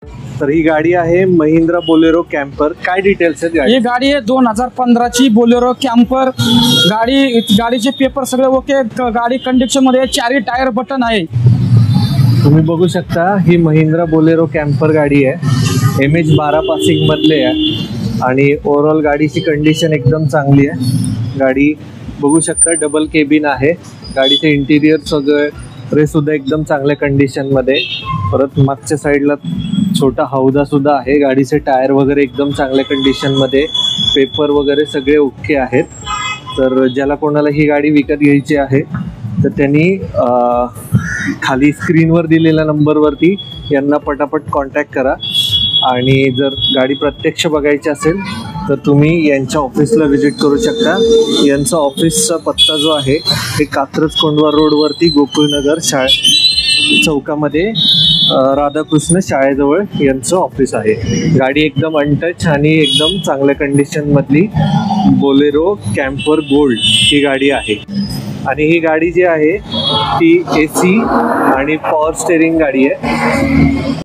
तर ही गाडी आहे महिंद्रा बोलेरो कॅम्पर. काय डिटेल्स आहेत ही गाडी आहे 2015 ची बोलेरो कॅम्पर. गाडीचे पेपर सगळे ओके. गाडी कंडिशन मध्ये, चारही टायर बटन आहे. तुम्ही बघू शकता ही महिंद्रा बोलेरो कॅम्पर गाडी आहे. MH12 पासिंग मधले आहे आणि ओव्हरऑल गाडीची कंडिशन एकदम चांगली आहे. गाडी बघू शकता डबल केबिन आहे. गाडीचे इंटिरियर सगळे सुद्धा एकदम चांगल्या कंडिशन मध्ये. परत मागच्या साईडला छोटा हौदा सुद्धा आहे. गाडीचे टायर वगैरे एकदम चांगल्या कंडिशन मध्ये, पेपर वगैरे सगळे ओके आहेत. तर ज्याला कोणाला ही गाडी विकत घ्यायची आहे तर त्यांनी खाली स्क्रीनवर दिलेल्या नंबरवरती यांना पटापट कॉन्टॅक्ट करा. आणि जर गाडी प्रत्यक्ष बघायची असेल तर तुम्ही यांच्या ऑफिसला व्हिजिट करू शकता. यांचा ऑफिसचा पत्ता जो आहे ते कात्रज कोंढवा रोडवरती गोकुळनगर चौकामध्ये राधाकृष्ण शाळेजवळ यांचं ऑफिस आहे. गाडी एकदम अनटच आणि एकदम चांगल्या कंडिशन मधली बोलेरो कॅम्पर गोल्ड ही गाडी आहे. आणि ही गाडी जी आहे ती AC आणि पॉवर स्टेरिंग गाडी आहे.